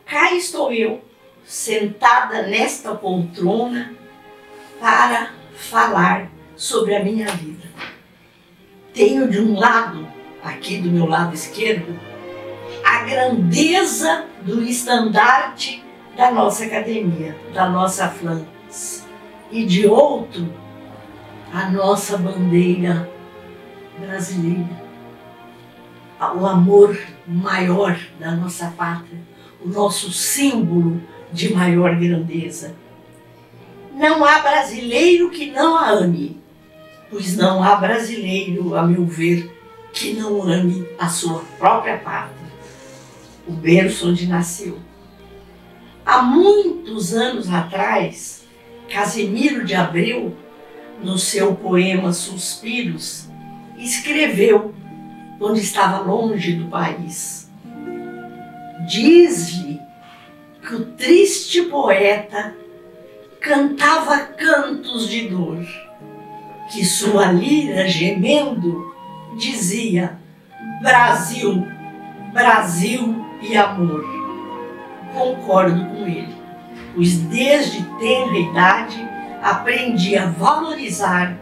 cá estou eu, sentada nesta poltrona, para falar sobre a minha vida. Tenho de um lado, aqui do meu lado esquerdo, a grandeza do estandarte da nossa academia, da nossa Flandres, e de outro, a nossa bandeira brasileira, o amor maior da nossa pátria, o nosso símbolo de maior grandeza. Não há brasileiro que não a ame, pois não há brasileiro, a meu ver, que não ame a sua própria pátria, o berço onde nasceu. Há muitos anos atrás, Casimiro de Abreu, no seu poema Suspiros, escreveu, quando estava longe do país: diz-lhe que o triste poeta cantava cantos de dor, que sua lira gemendo dizia: Brasil, Brasil e amor. Concordo com ele, pois desde tenra idade aprendi a valorizar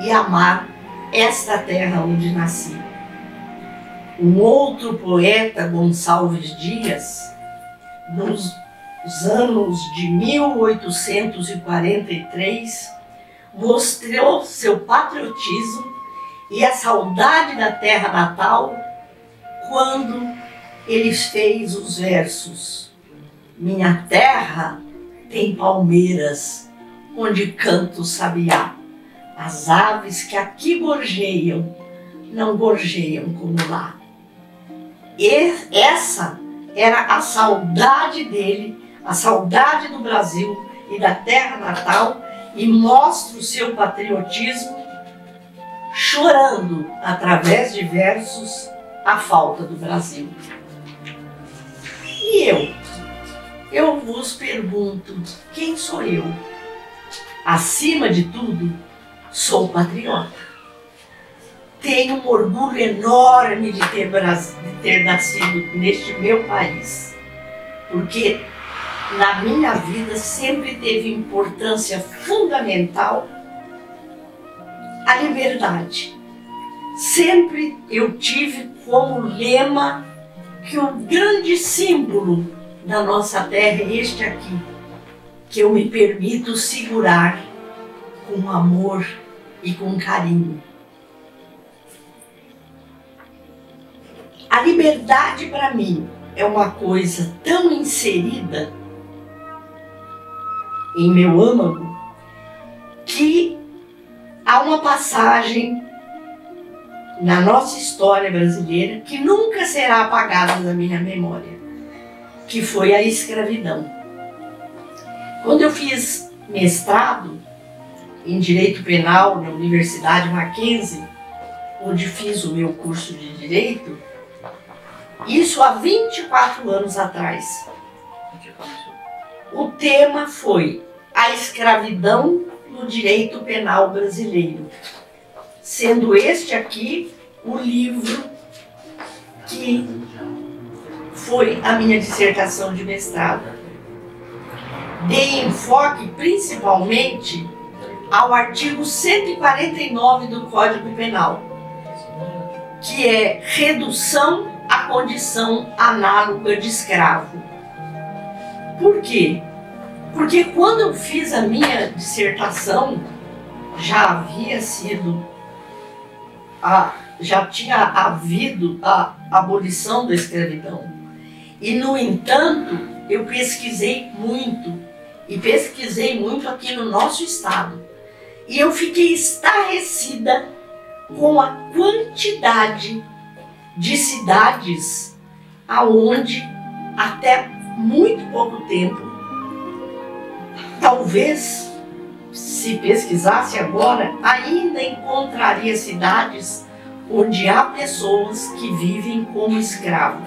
e amar esta terra onde nasci. Um outro poeta, Gonçalves Dias, nos anos de 1843, mostrou seu patriotismo e a saudade da terra natal quando ele fez os versos: minha terra tem palmeiras, onde canta o sabiá. As aves que aqui gorjeiam, não gorjeiam como lá. E essa era a saudade dele, a saudade do Brasil e da terra natal, e mostra o seu patriotismo chorando, através de versos, a falta do Brasil. E eu vos pergunto, quem sou eu? Acima de tudo, sou patriota. Tenho um orgulho enorme de ter nascido neste meu país, porque na minha vida sempre teve importância fundamental a liberdade. Sempre eu tive como lema que o grande símbolo da nossa terra é este aqui, que eu me permito segurar com amor e com carinho. A liberdade para mim é uma coisa tão inserida em meu âmago que há uma passagem na nossa história brasileira que nunca será apagada da minha memória, que foi a escravidão. Quando eu fiz mestrado em Direito Penal na Universidade Mackenzie, onde fiz o meu curso de Direito, isso há 24 anos atrás, o tema foi a escravidão no direito penal brasileiro, sendo este aqui o livro que foi a minha dissertação de mestrado. Dei enfoque principalmente ao artigo 149 do Código Penal, que é redução à condição análoga de escravo. Por quê? Porque quando eu fiz a minha dissertação, já tinha havido a abolição da escravidão. E, no entanto, eu pesquisei muito, e pesquisei muito aqui no nosso estado. E eu fiquei estarrecida com a quantidade de cidades aonde, até muito pouco tempo, talvez, se pesquisasse agora, ainda encontraria cidades onde há pessoas que vivem como escravos.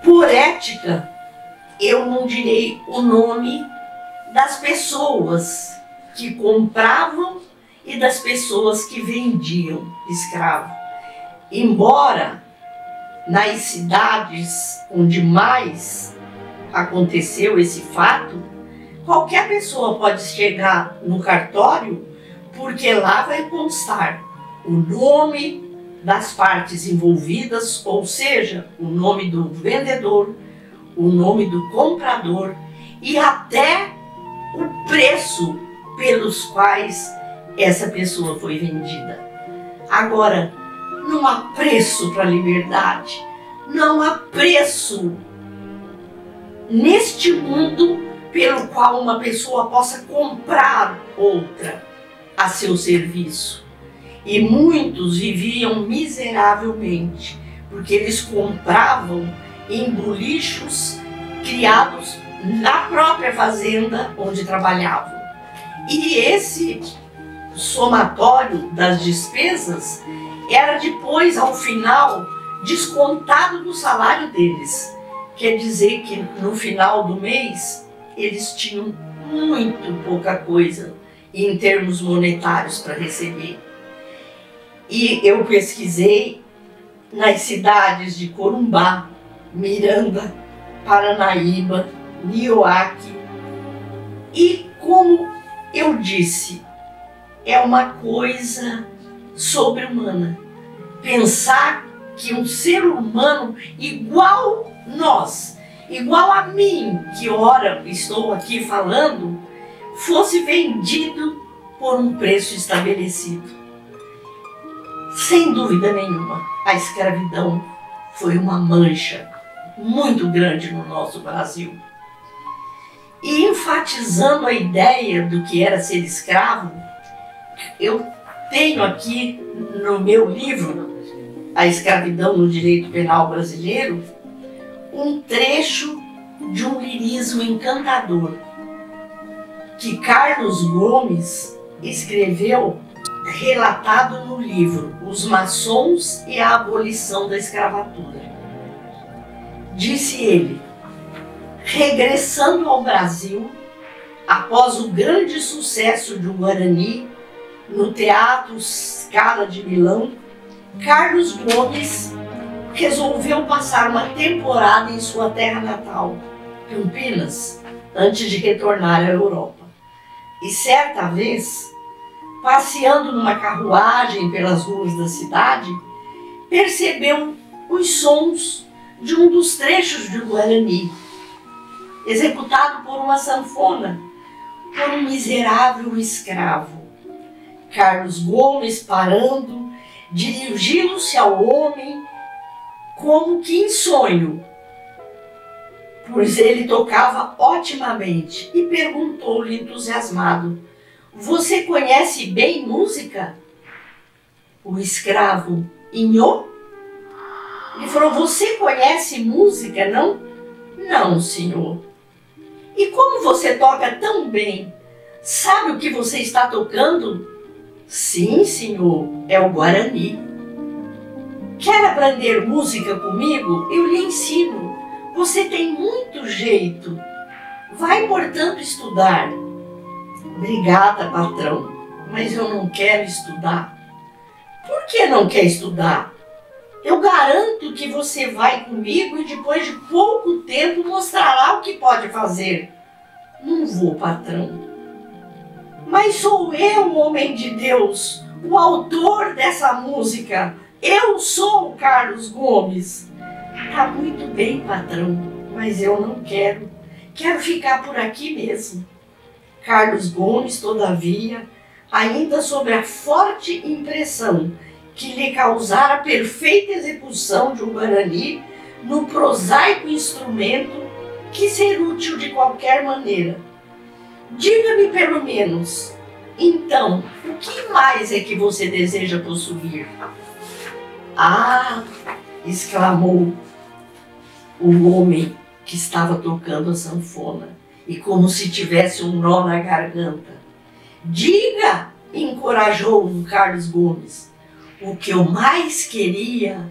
Por ética, eu não direi o nome das pessoas que compravam e das pessoas que vendiam escravo. Embora nas cidades onde mais aconteceu esse fato, qualquer pessoa pode chegar no cartório, porque lá vai constar o nome das partes envolvidas, ou seja, o nome do vendedor, o nome do comprador e até o preço pelos quais essa pessoa foi vendida. Agora, não há preço para a liberdade, não há preço neste mundo pelo qual uma pessoa possa comprar outra a seu serviço. E muitos viviam miseravelmente, porque eles compravam em bolichos criados na própria fazenda onde trabalhavam. E esse somatório das despesas era depois, ao final, descontado do salário deles. Quer dizer que no final do mês eles tinham muito pouca coisa em termos monetários para receber. E eu pesquisei nas cidades de Corumbá, Miranda, Paranaíba, Nioaque, e como eu disse, é uma coisa sobre-humana. Pensar que um ser humano igual nós, igual a mim, que ora estou aqui falando, fosse vendido por um preço estabelecido. Sem dúvida nenhuma, a escravidão foi uma mancha muito grande no nosso Brasil. E enfatizando a ideia do que era ser escravo, eu tenho aqui no meu livro, A Escravidão no Direito Penal Brasileiro, um trecho de um lirismo encantador que Carlos Gomes escreveu, relatado no livro Os Maçons e a Abolição da Escravatura. Disse ele: regressando ao Brasil, após o grande sucesso de Guarani no Teatro Scala de Milão, Carlos Gomes resolveu passar uma temporada em sua terra natal, Campinas, antes de retornar à Europa. E certa vez, passeando numa carruagem pelas ruas da cidade, percebeu os sons de um dos trechos de Guarani, executado por uma sanfona, por um miserável escravo. Carlos Gomes, parando, dirigiu-se ao homem como que em sonho, pois ele tocava otimamente, e perguntou-lhe entusiasmado: você conhece bem música? O escravo inhou. Ele falou: você conhece música, não? Não, senhor. E como você toca tão bem? Sabe o que você está tocando? Sim, senhor, é o Guarani. Quer aprender música comigo? Eu lhe ensino. Você tem muito jeito. Vai, portanto, estudar. Obrigada, patrão, mas eu não quero estudar. Por que não quer estudar? Eu garanto que você vai comigo e depois de pouco tempo mostrará o que pode fazer. Não vou, patrão. Mas sou eu, homem de Deus, o autor dessa música. Eu sou Carlos Gomes. Tá muito bem, patrão, mas eu não quero. Quero ficar por aqui mesmo. Carlos Gomes, todavia, ainda sob a forte impressão que lhe causara a perfeita execução de um Guarani no prosaico instrumento, quis ser útil de qualquer maneira. Diga-me pelo menos, então, o que mais é que você deseja possuir? Ah! Exclamou o homem que estava tocando a sanfona, e como se tivesse um nó na garganta. Diga! Encorajou-o Carlos Gomes. O que eu mais queria,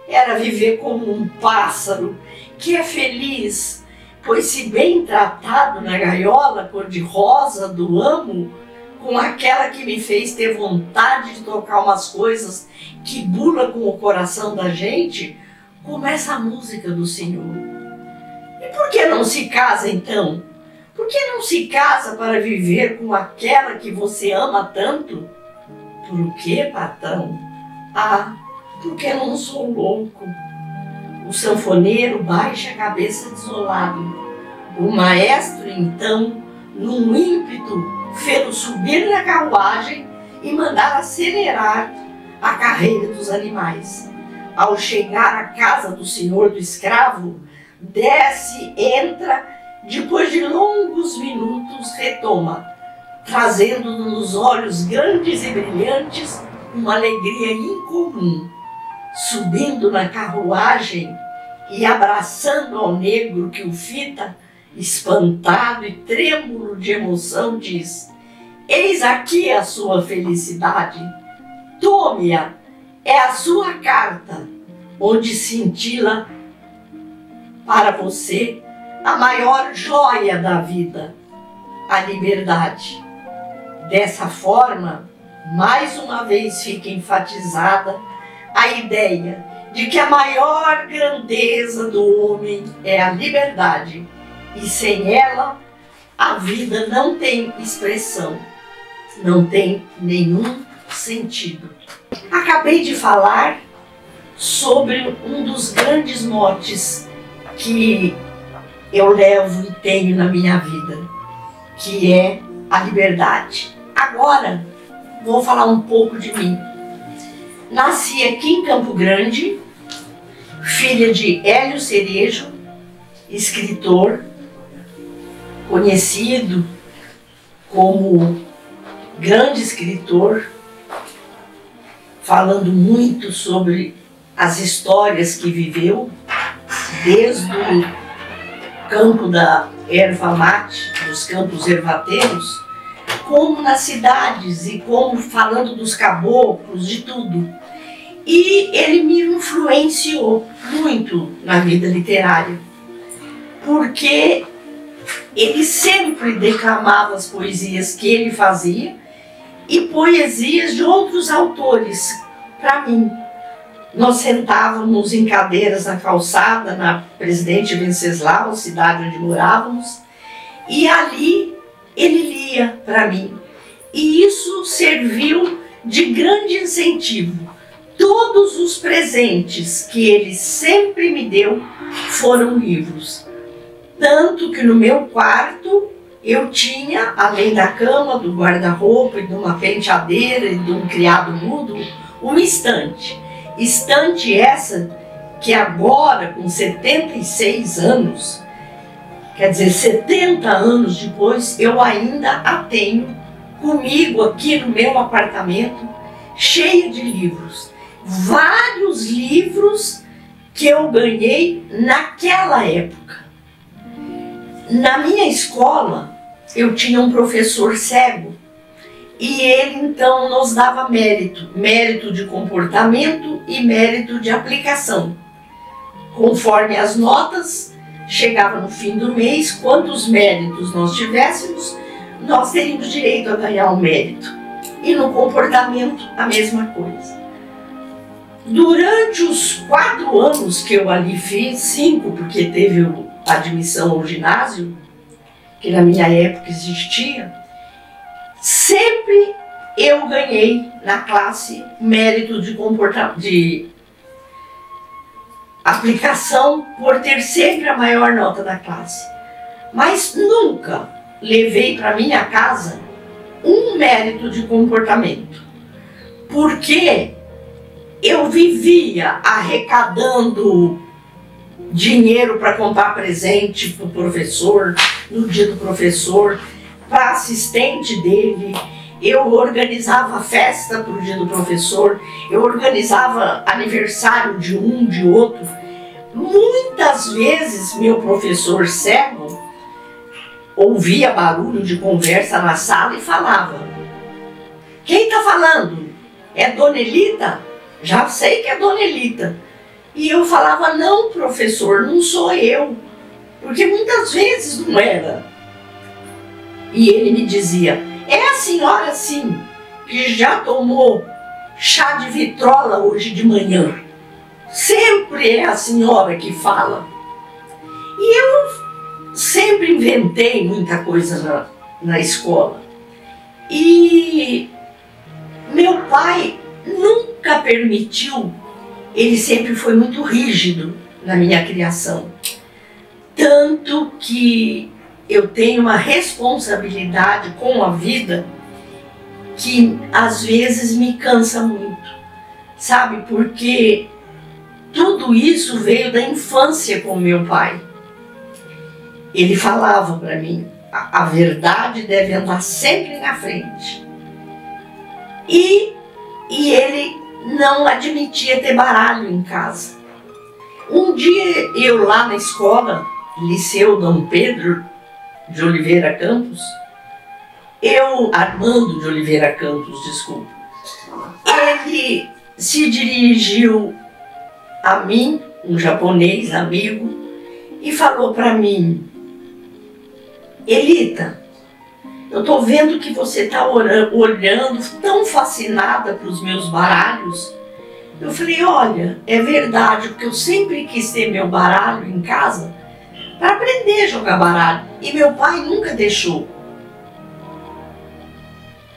era viver como um pássaro que é feliz, pois se bem tratado na gaiola cor-de-rosa do amo, com aquela que me fez ter vontade de tocar umas coisas que bula com o coração da gente, como essa música do Senhor. E por que não se casa então? Por que não se casa para viver com aquela que você ama tanto? Por quê, patrão? Ah, porque não sou louco. O sanfoneiro baixa a cabeça desolado. O maestro, então, num ímpeto, fê-lo subir na carruagem e mandar acelerar a carreira dos animais. Ao chegar à casa do senhor do escravo, desce, entra, depois de longos minutos retoma, trazendo nos olhos grandes e brilhantes uma alegria incomum. Subindo na carruagem e abraçando ao negro que o fita, espantado e trêmulo de emoção, diz: eis aqui a sua felicidade, tome-a, é a sua carta, onde cintila para você a maior joia da vida, a liberdade. Dessa forma, mais uma vez fica enfatizada a ideia de que a maior grandeza do homem é a liberdade, e sem ela a vida não tem expressão, não tem nenhum sentido. Acabei de falar sobre um dos grandes motes que eu levo e tenho na minha vida, que é a liberdade. Agora vou falar um pouco de mim. Nasci aqui em Campo Grande, filha de Hélio Cerejo, escritor, conhecido como grande escritor, falando muito sobre as histórias que viveu, desde o campo da erva mate, dos campos ervateiros, como nas cidades e como falando dos caboclos, de tudo. E ele me influenciou muito na vida literária, porque ele sempre declamava as poesias que ele fazia e poesias de outros autores para mim. Nós sentávamos em cadeiras na calçada, na Presidente Venceslau, cidade onde morávamos, e ali ele lia para mim. E isso serviu de grande incentivo. Todos os presentes que ele sempre me deu foram livros. Tanto que no meu quarto eu tinha, além da cama, do guarda-roupa e de uma penteadeira e de um criado mudo, uma estante. Estante essa que agora, com 76 anos, quer dizer, 70 anos depois, eu ainda a tenho comigo aqui no meu apartamento, cheia de livros. Vários livros que eu ganhei naquela época. Na minha escola, eu tinha um professor cego e ele então nos dava mérito de comportamento e mérito de aplicação. Conforme as notas, chegava no fim do mês, quantos méritos nós tivéssemos, nós teríamos direito a ganhar um mérito. E no comportamento, a mesma coisa. Durante os 4 anos que eu ali fiz, 5, porque teve a admissão ao ginásio, que na minha época existia, sempre eu ganhei na classe mérito de comportamento, de aplicação, por ter sempre a maior nota da classe. Mas nunca levei para minha casa um mérito de comportamento, porque eu vivia arrecadando dinheiro para comprar presente para o professor, no dia do professor, para assistente dele. Eu organizava festa para o dia do professor, eu organizava aniversário de um, de outro. Muitas vezes meu professor cego ouvia barulho de conversa na sala e falava: quem está falando? É Dona Elita? Já sei que é Dona Elita. E eu falava: não, professor, não sou eu. Porque muitas vezes não era. E ele me dizia: é a senhora sim, que já tomou chá de vitrola hoje de manhã? Sempre é a senhora que fala. E eu sempre inventei muita coisa na escola. E meu pai nunca permitiu, ele sempre foi muito rígido na minha criação. Tanto que eu tenho uma responsabilidade com a vida que às vezes me cansa muito, sabe? Porque tudo isso veio da infância com meu pai. Ele falava para mim, a verdade deve andar sempre na frente. E ele não admitia ter baralho em casa. Um dia eu lá na escola, Liceu Dom Pedro de Oliveira Campos, Armando de Oliveira Campos, desculpa, ele se dirigiu a mim, um japonês amigo, e falou para mim: Elita, eu tô vendo que você está olhando tão fascinada para os meus baralhos. Eu falei: olha, é verdade, porque eu sempre quis ter meu baralho em casa para aprender a jogar baralho. E meu pai nunca deixou.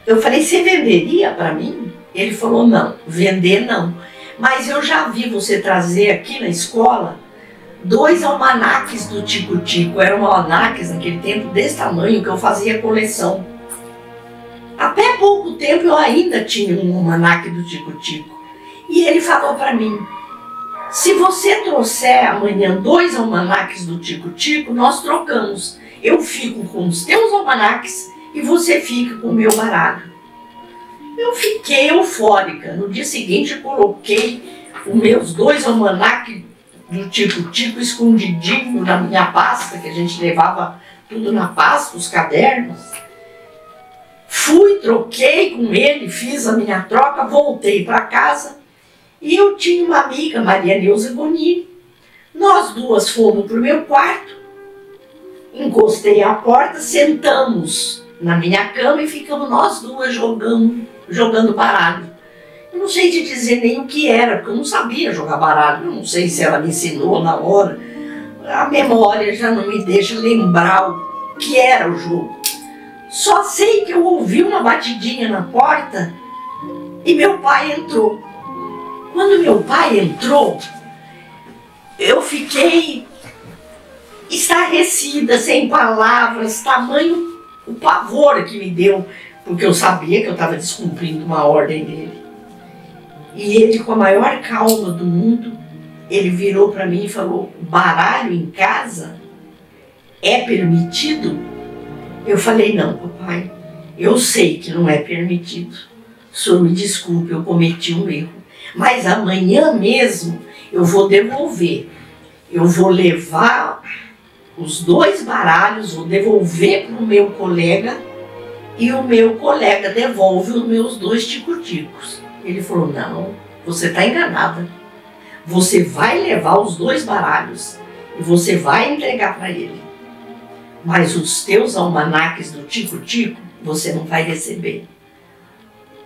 Eu falei: você venderia para mim? Ele falou: não, vender não. Mas eu já vi você trazer aqui na escola 2 almanaques do Tico-Tico. Eram almanaques naquele tempo desse tamanho que eu fazia coleção. Até pouco tempo eu ainda tinha um almanaque do Tico-Tico. E ele falou para mim: se você trouxer amanhã 2 almanaques do Tico-Tico, nós trocamos. Eu fico com os teus almanaques e você fica com o meu baralho. Eu fiquei eufórica. No dia seguinte eu coloquei os meus 2 almanaques do Tico-Tico escondidinho na minha pasta, que a gente levava tudo na pasta, os cadernos. Fui, troquei com ele, fiz a minha troca, voltei para casa. E eu tinha uma amiga, Maria Neuza Bonini. Nós duas fomos para o meu quarto, encostei a porta, sentamos na minha cama e ficamos nós duas jogando baralho. Eu não sei te dizer nem o que era, porque eu não sabia jogar baralho. Eu não sei se ela me ensinou na hora. A memória já não me deixa lembrar o que era o jogo. Só sei que eu ouvi uma batidinha na porta e meu pai entrou. Quando meu pai entrou, eu fiquei estarrecida, sem palavras, tamanho o pavor que me deu, porque eu sabia que eu estava descumprindo uma ordem dele. E ele, com a maior calma do mundo, ele virou para mim e falou: baralho em casa é permitido? Eu falei: não, papai, eu sei que não é permitido. O senhor me desculpe, eu cometi um erro. Mas amanhã mesmo eu vou devolver. Eu vou levar os 2 baralhos, vou devolver para o meu colega e o meu colega devolve os meus 2 tico-ticos. Ele falou: não, você está enganada. Você vai levar os 2 baralhos e você vai entregar para ele. Mas os teus almanaques do Tico-Tico você não vai receber.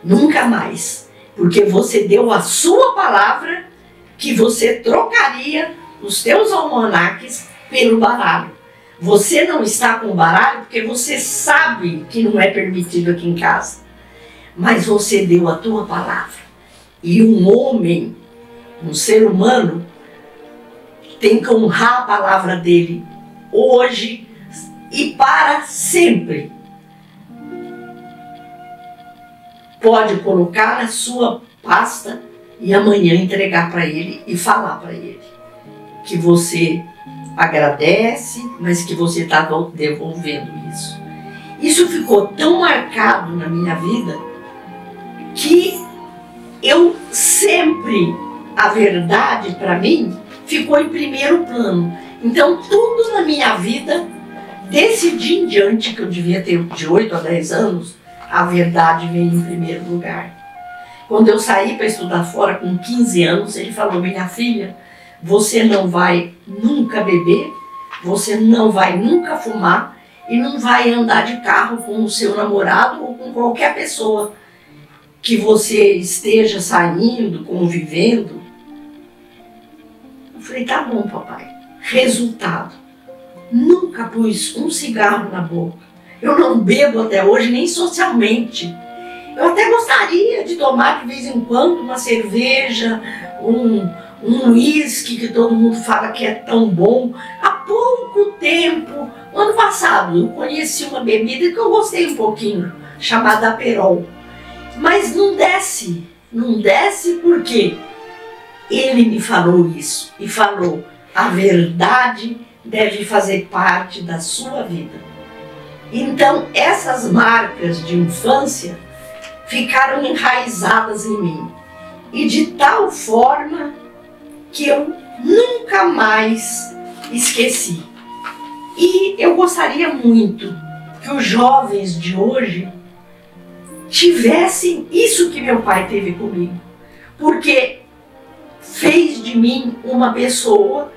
Nunca mais. Porque você deu a sua palavra que você trocaria os teus almanaques pelo baralho. Você não está com o baralho porque você sabe que não é permitido aqui em casa. Mas você deu a tua palavra. E um homem, um ser humano, tem que honrar a palavra dele hoje e para sempre. Pode colocar na sua pasta e amanhã entregar para ele e falar para ele que você agradece, mas que você está devolvendo isso. Isso ficou tão marcado na minha vida que eu sempre, a verdade para mim ficou em primeiro plano. Então tudo na minha vida, desse dia em diante, que eu devia ter de 8 a 10 anos, a verdade veio em primeiro lugar. Quando eu saí para estudar fora com 15 anos, ele falou: minha filha, você não vai nunca beber, você não vai nunca fumar e não vai andar de carro com o seu namorado ou com qualquer pessoa que você esteja saindo, convivendo. Eu falei, tá bom, papai. Resultado, nunca pus um cigarro na boca. Eu não bebo até hoje, nem socialmente. Eu até gostaria de tomar de vez em quando uma cerveja, um uísque que todo mundo fala que é tão bom. Há pouco tempo, ano passado, eu conheci uma bebida que eu gostei um pouquinho, chamada Aperol. Mas não desce porque ele me falou isso e falou, a verdade deve fazer parte da sua vida. Então essas marcas de infância ficaram enraizadas em mim e de tal forma que eu nunca mais esqueci. E eu gostaria muito que os jovens de hoje tivessem isso que meu pai teve comigo, porque fez de mim uma pessoa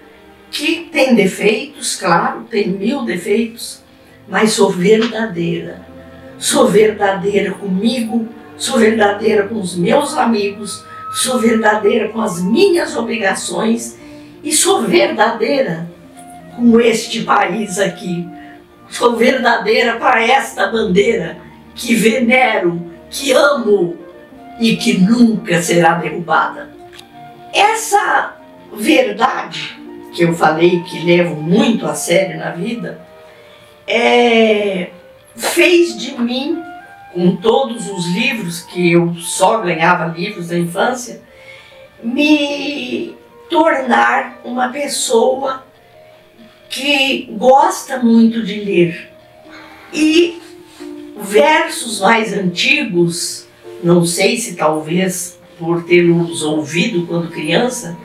que tem defeitos, claro, tem 1000 defeitos, mas sou verdadeira. Sou verdadeira comigo, sou verdadeira com os meus amigos, sou verdadeira com as minhas obrigações e sou verdadeira com este país aqui. Sou verdadeira para esta bandeira que venero, que amo e que nunca será derrubada. Essa verdade que eu falei que levo muito a sério na vida, fez de mim, com todos os livros, que eu só ganhava livros da infância, me tornar uma pessoa que gosta muito de ler. E versos mais antigos, não sei se talvez por tê-los ouvido quando criança,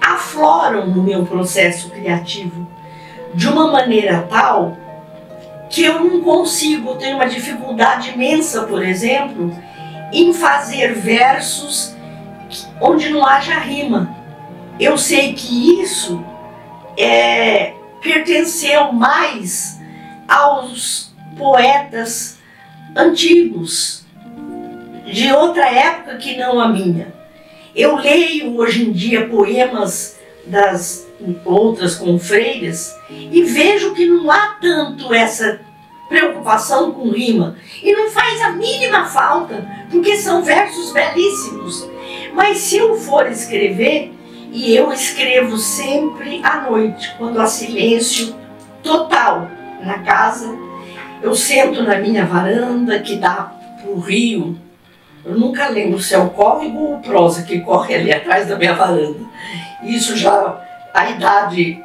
afloram no meu processo criativo de uma maneira tal que eu não consigo, eu tenho uma dificuldade imensa, por exemplo, em fazer versos onde não haja rima. Eu sei que isso pertenceu mais aos poetas antigos, de outra época que não a minha. Eu leio hoje em dia poemas das outras confreiras e vejo que não há tanto essa preocupação com rima. E não faz a mínima falta, porque são versos belíssimos. Mas se eu for escrever, e eu escrevo sempre à noite, quando há silêncio total na casa, eu sento na minha varanda que dá para o rio. Eu nunca lembro se é o córrego ou o prosa que corre ali atrás da minha varanda. Isso já a idade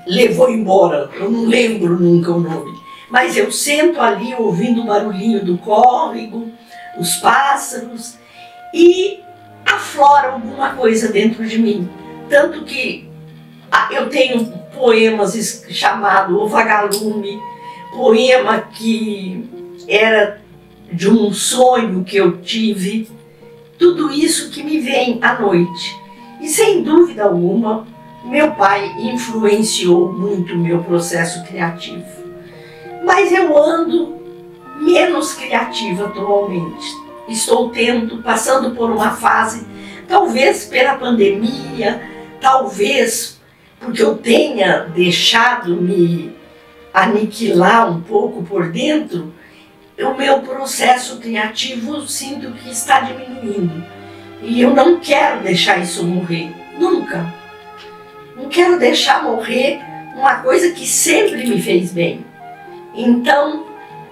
levou embora, eu não lembro nunca o nome. Mas eu sento ali ouvindo o barulhinho do córrego, os pássaros, e aflora alguma coisa dentro de mim. Tanto que eu tenho poemas chamado O Vagalume, poema que era de um sonho que eu tive, tudo isso que me vem à noite. E sem dúvida alguma, meu pai influenciou muito o meu processo criativo. Mas eu ando menos criativa atualmente. Estou passando por uma fase, talvez pela pandemia, talvez porque eu tenha deixado me aniquilar um pouco por dentro, o meu processo criativo eu sinto que está diminuindo. E eu não quero deixar isso morrer, nunca. Não quero deixar morrer uma coisa que sempre me fez bem. Então,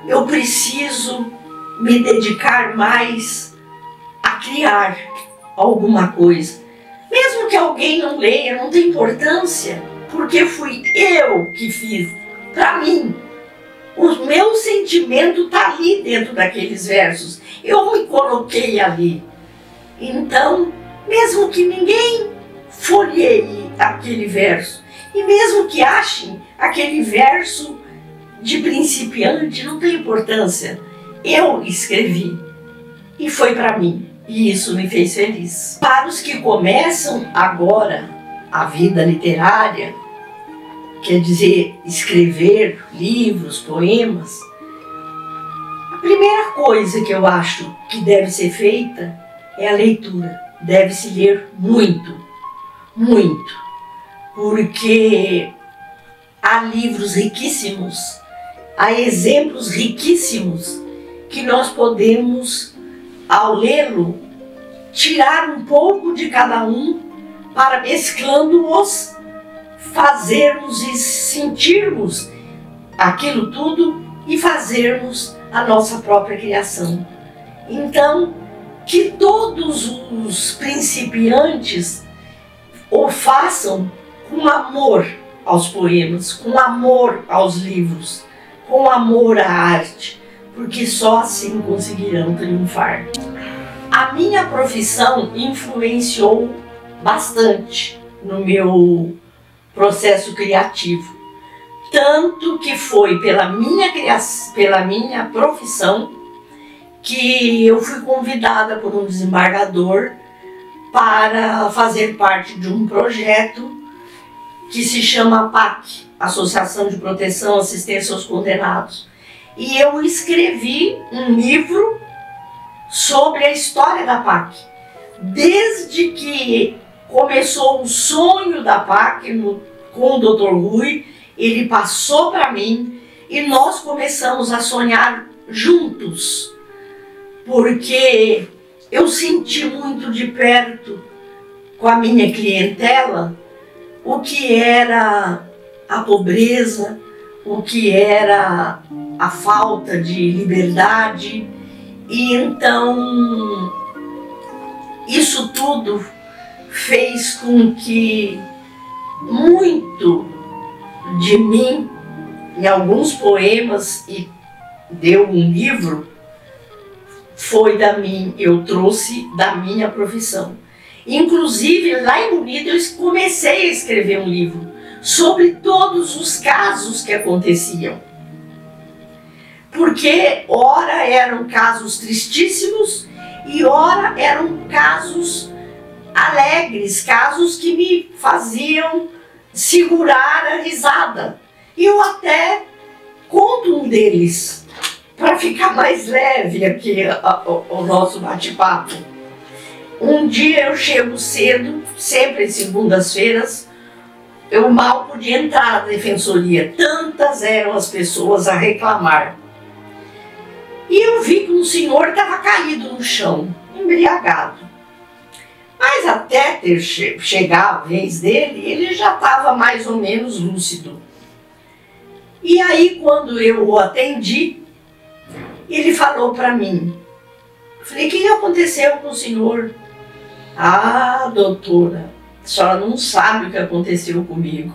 eu preciso me dedicar mais a criar alguma coisa. Mesmo que alguém não leia, não tem importância, porque fui eu que fiz. Para mim, o meu sentimento está ali dentro daqueles versos. Eu me coloquei ali. Então, mesmo que ninguém folheie aquele verso, e mesmo que achem aquele verso de principiante, não tem importância. Eu escrevi e foi para mim, e isso me fez feliz. Para os que começam agora a vida literária, quer dizer, escrever livros, poemas, a primeira coisa que eu acho que deve ser feita é a leitura. Deve-se ler muito, muito, porque há livros riquíssimos, há exemplos riquíssimos que nós podemos, ao lê-lo, tirar um pouco de cada um para, mesclando-os, fazermos e sentirmos aquilo tudo e fazermos a nossa própria criação. Então, que todos os principiantes o façam com amor aos poemas, com amor aos livros, com amor à arte, porque só assim conseguirão triunfar. A minha profissão influenciou bastante no meu processo criativo, tanto que foi pela minha profissão que eu fui convidada por um desembargador para fazer parte de um projeto que se chama APAC, Associação de Proteção e Assistência aos Condenados. E eu escrevi um livro sobre a história da APAC, desde que começou o sonho da APAC com o Dr. Rui. Ele passou para mim e nós começamos a sonhar juntos, porque eu senti muito de perto com a minha clientela o que era a pobreza, o que era a falta de liberdade. E então isso tudo fez com que muito de mim, em alguns poemas, e deu um livro, eu trouxe da minha profissão. Inclusive, lá em Bonito, eu comecei a escrever um livro sobre todos os casos que aconteciam. Porque ora eram casos tristíssimos e ora eram casos alegres, casos que me faziam segurar a risada. E eu até conto um deles, para ficar mais leve aqui o nosso bate-papo. Um dia eu chego cedo, sempre em segundas-feiras, eu mal podia entrar na defensoria, tantas eram as pessoas a reclamar. E eu vi que um senhor estava caído no chão, embriagado. Mas até chegar a vez dele, ele já estava mais ou menos lúcido. E aí, quando eu o atendi, ele falou para mim, falei, o que aconteceu com o senhor? Ah, doutora, a senhora não sabe o que aconteceu comigo.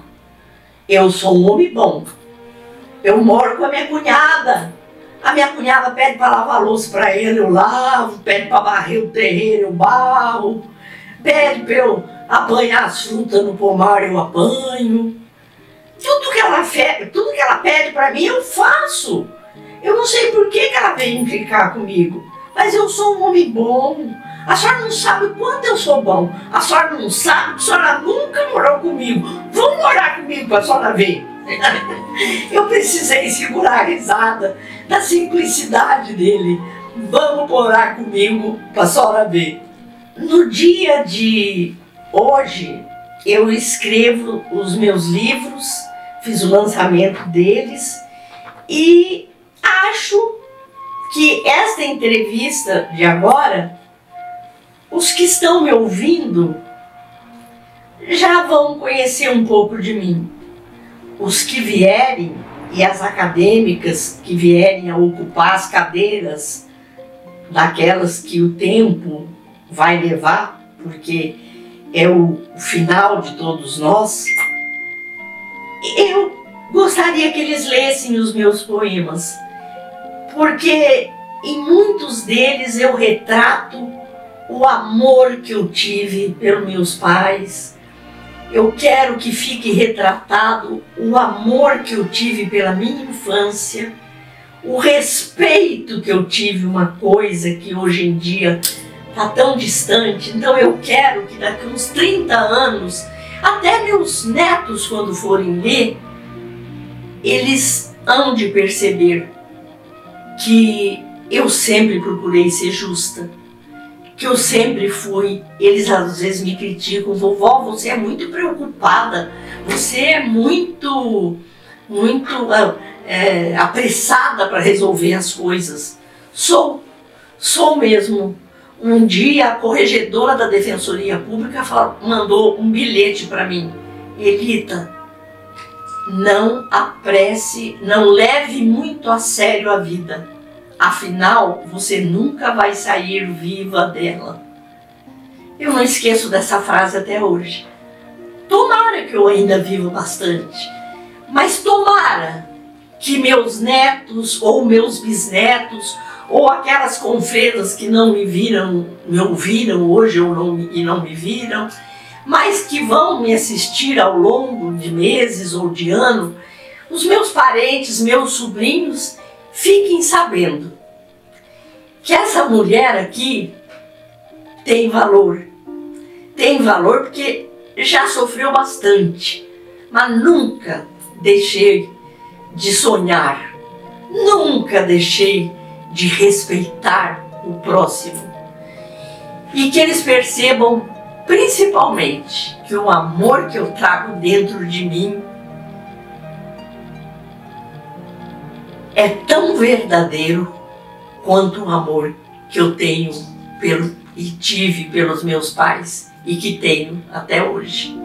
Eu sou um homem bom. Eu moro com a minha cunhada. A minha cunhada pede para lavar a louça para ele, eu lavo, pede para varrer o terreiro, eu barro, pede para eu apanhar as frutas no pomar, eu apanho. Tudo que ela pede para mim, eu faço. Eu não sei por que ela veio implicar comigo, mas eu sou um homem bom. A senhora não sabe o quanto eu sou bom. A senhora não sabe que a senhora nunca morou comigo. Vamos morar comigo para a senhora ver. Eu precisei segurar a risada da simplicidade dele. Vamos morar comigo para a senhora ver. No dia de hoje, eu escrevo os meus livros, fiz o lançamento deles e acho que esta entrevista de agora, os que estão me ouvindo já vão conhecer um pouco de mim. Os que vierem e as acadêmicas que vierem a ocupar as cadeiras daquelas que o tempo vai levar, porque é o final de todos nós, eu gostaria que eles lessem os meus poemas, porque em muitos deles eu retrato o amor que eu tive pelos meus pais. Eu quero que fique retratado o amor que eu tive pela minha infância, o respeito que eu tive, uma coisa que hoje em dia está tão distante. Então eu quero que daqui a uns 30 anos, até meus netos, quando forem ler, eles hão de perceber que eu sempre procurei ser justa, que eu sempre fui. Eles às vezes me criticam: vovó, você é muito preocupada, você é muito apressada para resolver as coisas. Sou mesmo. Um dia a corregedora da Defensoria Pública mandou um bilhete para mim: Elita, não apresse, não leve muito a sério a vida, afinal você nunca vai sair viva dela. Eu não esqueço dessa frase até hoje. Tomara que eu ainda viva bastante, mas tomara que meus netos ou meus bisnetos ou aquelas confredas que não me ouviram hoje e não me viram, mas que vão me assistir ao longo de meses ou de ano, os meus parentes, meus sobrinhos, fiquem sabendo que essa mulher aqui tem valor. Tem valor porque já sofreu bastante, mas nunca deixei de sonhar, nunca deixei de respeitar o próximo. E que eles percebam, principalmente, que o amor que eu trago dentro de mim é tão verdadeiro quanto o amor que eu tenho e tive pelos meus pais e que tenho até hoje.